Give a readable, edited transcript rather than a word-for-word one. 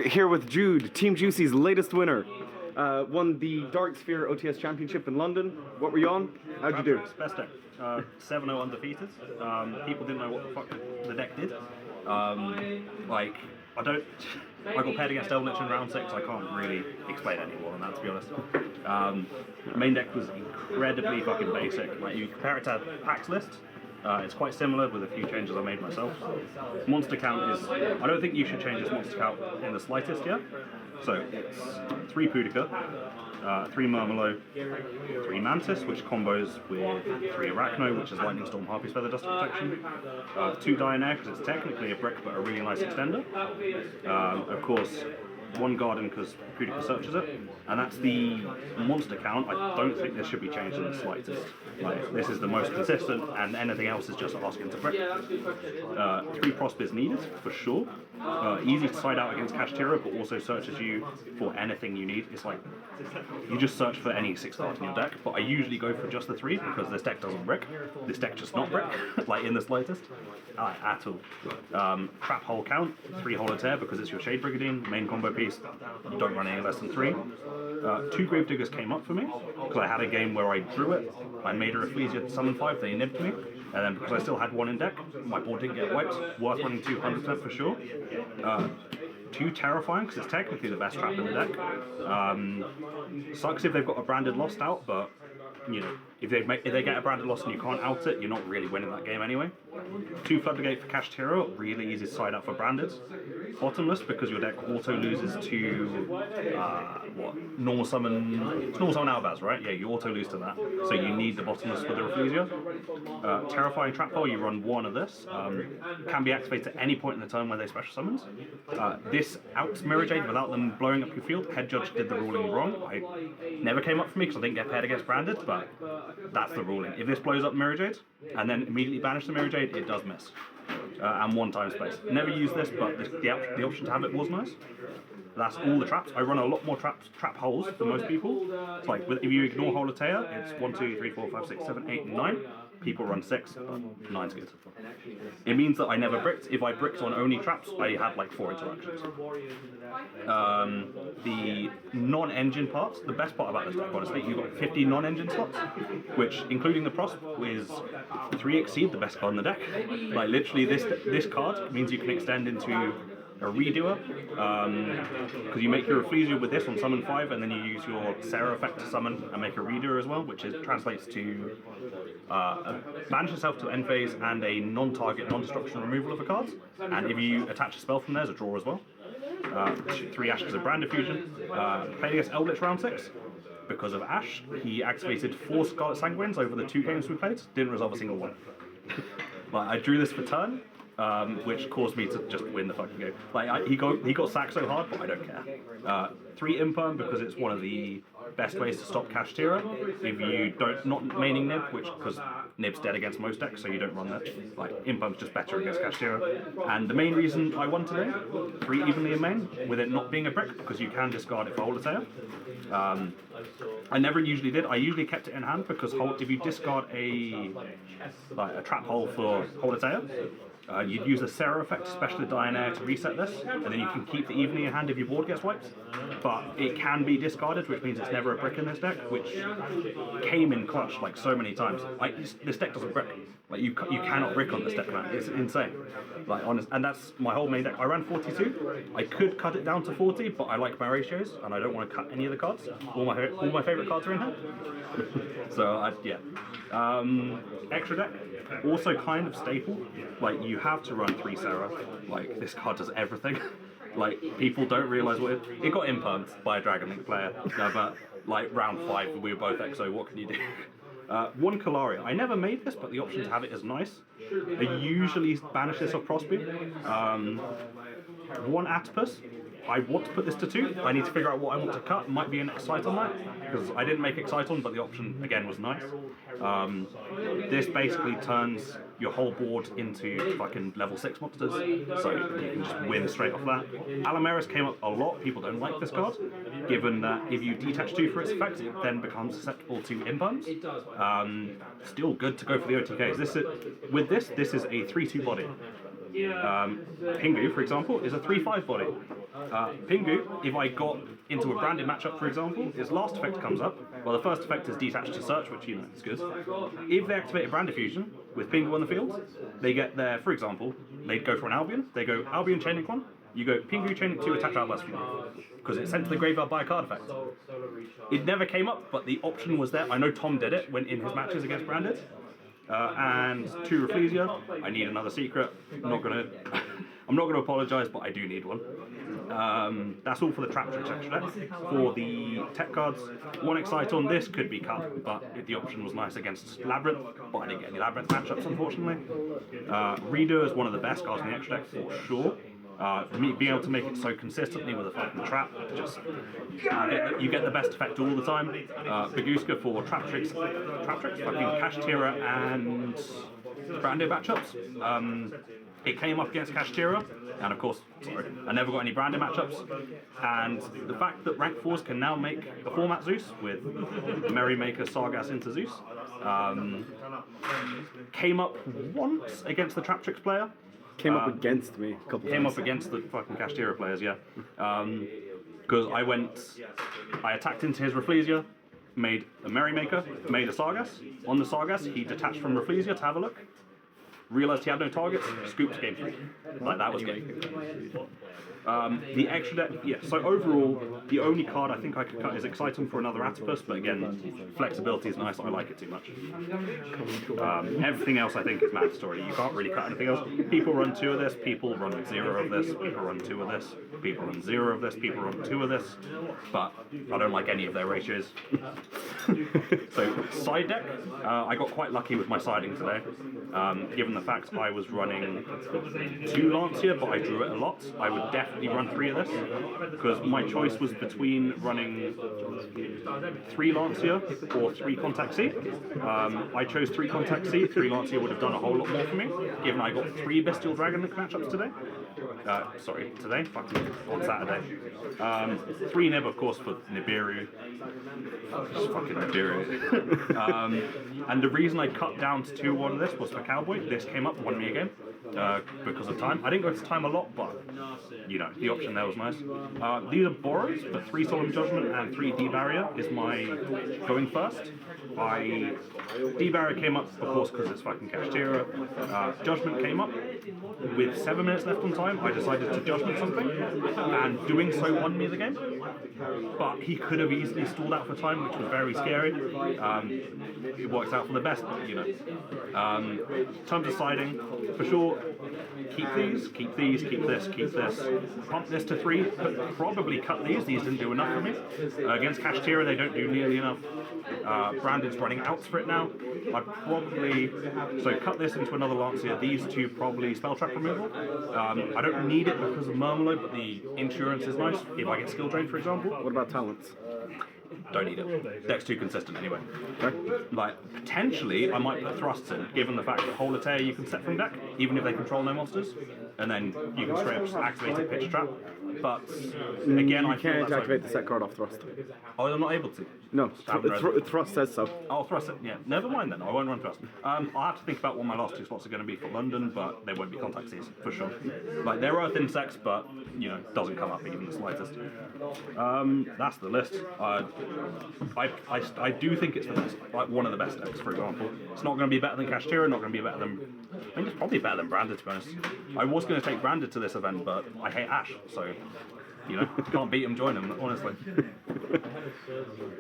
We're here with Jude, Team Juicy's latest winner. Won the Dark Sphere OTS Championship in London. What were you on? How'd you do? Best deck. 7-0 undefeated. People didn't know what the fuck the deck did. I got paired against Eldritch in round 6. I can't really explain any more than that, to be honest. Main deck was incredibly fucking basic. Like, you compare it to Pack's list. It's quite similar with a few changes I made myself. Monster count is... I don't think you should change this monster count in the slightest yet. So it's 3 Pudica, 3 Murmelo, 3 Mantis, which combos with 3 Arachno, which is Lightning Storm, Harpy's Feather Duster Protection, 2 Dianair, because it's technically a brick but a really nice extender. Of course, 1 Garden because Pudica searches it, and that's the monster count. I don't think this should be changed in the slightest. Like, this is the most consistent, and anything else is just asking to brick. 3 Prosp is needed, for sure. Easy to side out against Kashtira, but also searches you for anything you need. It's like, you just search for any 6 cards in your deck, but I usually go for just the 3 because this deck doesn't brick. This deck just not brick, like in the slightest, at all. Trap hole count, 3 Holotair because it's your Shade Brigandine, main combo piece. You don't run any less than 3. 2 Gravediggers came up for me because I had a game where I drew it, I made a Rafflesia summon 5, they nibbed me, and then because I still had 1 in deck, my board didn't get wiped. Worth running 200% for sure. 2 Terrifying because it's technically the best trap in the deck. Sucks if they've got a branded lost out, but you know, if they get a branded loss and you can't out it, you're not really winning that game anyway. 2 Floodgate for Kashtira, really easy to side out for branded. Bottomless because your deck auto loses to normal summon Albaz, right? Yeah, you auto lose to that, so you need the bottomless for the Rafflesia. Terrifying Trap Hole, you run 1 of this. Can be activated at any point in the turn where they special summons. This outs Mirror Jade without them blowing up your field. Head Judge did the ruling wrong. I never came up for me because I didn't get paired against branded, but that's the ruling. If this blows up Mirror Jade and then immediately banish the Mirror Jade, it does miss. And 1 time space. Never used this, but the option to have it was nice. That's all the traps. I run a lot more trap holes than most people. It's like, if you ignore Holotair, it's 1, 2, 3, 4, 5, 6, 7, 8, and 9. People run 6, but 9's good. It means that I never bricked. If I bricked on only traps, I had like 4 interactions. The non-engine parts, the best part about this deck, honestly, you've got 50 non-engine slots, which, including the Prosp, is 3 Exceed, the best card in the deck. Like, literally, this card means you can extend into a redoer, because you make your Rafflesia with this on summon 5, and then you use your Sarah effect to summon and make a redoer as well, which translates to banish yourself to end phase and a non-target, non-destruction removal of a card, and if you attach a spell from there, it's a draw as well. 3 Ash because of Brand Diffusion. Played against Eldritch round 6. Because of Ash, he activated 4 Scarlet Sanguines over the 2 games we played, didn't resolve a single one. Like, I drew this for turn, which caused me to just win the fucking game. Like, he got sacked so hard, but I don't care. 3 Imperm because it's one of the best ways to stop Kashtira. If you not maining Nib, because Nib's dead against most decks, so you don't run that. Like, Imperm's just better against Kashtira. And the main reason I won today, 3 evenly in main, with it not being a brick, because you can discard it for Holotair. I never usually did. I usually kept it in hand because if you discard a trap hole for Holotair, you'd use a Sarah effect, especially Dianair, to reset this, and then you can keep the evening in hand if your board gets wiped. But it can be discarded, which means it's never a brick in this deck, which came in clutch like so many times. Like, this deck doesn't brick. Like, you cannot brick on this deck, man. It's insane. Like, honest, and that's my whole main deck. I ran 42. I could cut it down to 40, but I like my ratios, and I don't want to cut any of the cards. All my favorite cards are in here. So yeah. Extra deck, also kind of staple. Like, you have to run 3 Sarah. Like, this card does everything. Like, people don't realise what it got impermed by a Dragon Link player. But like, round 5, we were both EXO. What can you do? 1 Kalaria. I never made this, but the option to have it is nice. I usually banish this off Prosby. 1 Atopus. I want to put this to 2. I need to figure out what I want to cut. Might be an Excite on that, because I didn't make Excite on, but the option again was nice. This basically turns your whole board into fucking level 6 monsters, so you can just win straight off that. Alameris came up a lot. People don't like this card, given that if you detach 2 for its effect, it then becomes susceptible to imperms. Still good to go for the OTKs. This is a 3-2 body. Pingu, for example, is a 3-5 body. Pingu, if I got into a branded matchup, for example, his last effect comes up. Well, the first effect is detached to search, which is good. If they activate a brand diffusion with Pingu on the field, they get their, for example, they'd go for an Albion. They go Albion Chain Link 1. You go Pingu Chain Link 2, attach Outburst Fury. Because it's sent to the graveyard by a card effect. It never came up, but the option was there. I know Tom did it when in his matches against branded. And 2 Rafflesia. I need another secret. I'm not gonna apologise, but I do need one. That's all for the Traptrix extra deck. For the tech cards, 1 Excite on this could be cut, but the option was nice against Labyrinth, but I didn't get any Labyrinth matchups, unfortunately. Redo is one of the best cards in the extra deck for sure. Being able to make it so consistently with a fucking trap, just you get the best effect all the time. Baguska for Traptrix, fucking Kashtira and branded matchups. It came up against Kashtira, and of course, I never got any branded matchups. And the fact that rank 4s can now make a format Zeus with Merrymaker, Sargass into Zeus came up once against the Traptrix player. Came up against me a couple Came times. up against the fucking Kashtira players, yeah. Because I attacked into his Rafflesia, made a Merrymaker, made a Sargass. On the Sargass, he detached from Rafflesia to have a look. Realised he had no targets, scooped game 3. Like, that was game. The extra deck, yeah, so overall, the only card I think I could cut is Exciting for another Atopus, but again, flexibility is nice, I like it too much. Everything else I think is mandatory, you can't really cut anything else. People run 2 of this, people run 0 of this, people run 2 of this, people run 0 of this, people run 2 of this, but I don't like any of their ratios. So, side deck, I got quite lucky with my siding today, given the fact I was running 2 Lancia, but I drew it a lot. I would definitely run 3 of this, because my choice was between running 3 Lancia or 3 Contact C. I chose 3 Contact C. 3 Lancia would have done a whole lot more for me, given I got 3 Bestial Dragon matchups today. Today? Fucking on Saturday. 3 Nib, of course, for Nibiru. Just fucking Nibiru. And the reason I cut down to 2-1 of this was for Cowboy. This came up, won me a game because of time. I didn't go to time a lot, but you know, the option there was nice. These are borrows, but 3 Solemn Judgment and 3 D-Barrier is my going first. D-Barrier came up, of course, because it's fucking Kashtira. Judgment came up. With 7 minutes left on time, I decided to Judgment something, and doing so won me the game. But he could have easily stalled out for time, which was very scary. It works out for the best, but you know. In terms of siding, for sure, keep these, keep these, keep this, keep this. Pump this to 3, but probably cut these. These didn't do enough for me. Against Kashtira, they don't do nearly enough. Brandon's running outs for it now. I'd probably cut this into another Lancia. These 2 probably spell trap removal. I don't need it because of Murmaloid, but the insurance is nice if I get skill drain, for example. What about talents? Don't need it. Deck's too consistent anyway. Okay. Like, potentially, I might put thrusts in, given the fact that Holatea you can set from deck, even if they control no monsters, and then you can straight up just activate it, pitch trap. But again, I can't activate the set card off thrust. Oh, I'm not able to. No, thrust says so. I'll thrust it. Yeah, never mind then. I won't run thrust. I'll have to think about what my last 2 slots are going to be for London, but they won't be Contact Cs for sure. Like, they're Earth insects, but you know, doesn't come up even the slightest. That's the list. I do think it's the best, like one of the best decks, for example. It's not going to be better than Kashtira, not going to be better than. I think it's probably better than Branded, to be honest. I was going to take Branded to this event, but I hate Ash, so you know, can't beat him, join him, honestly.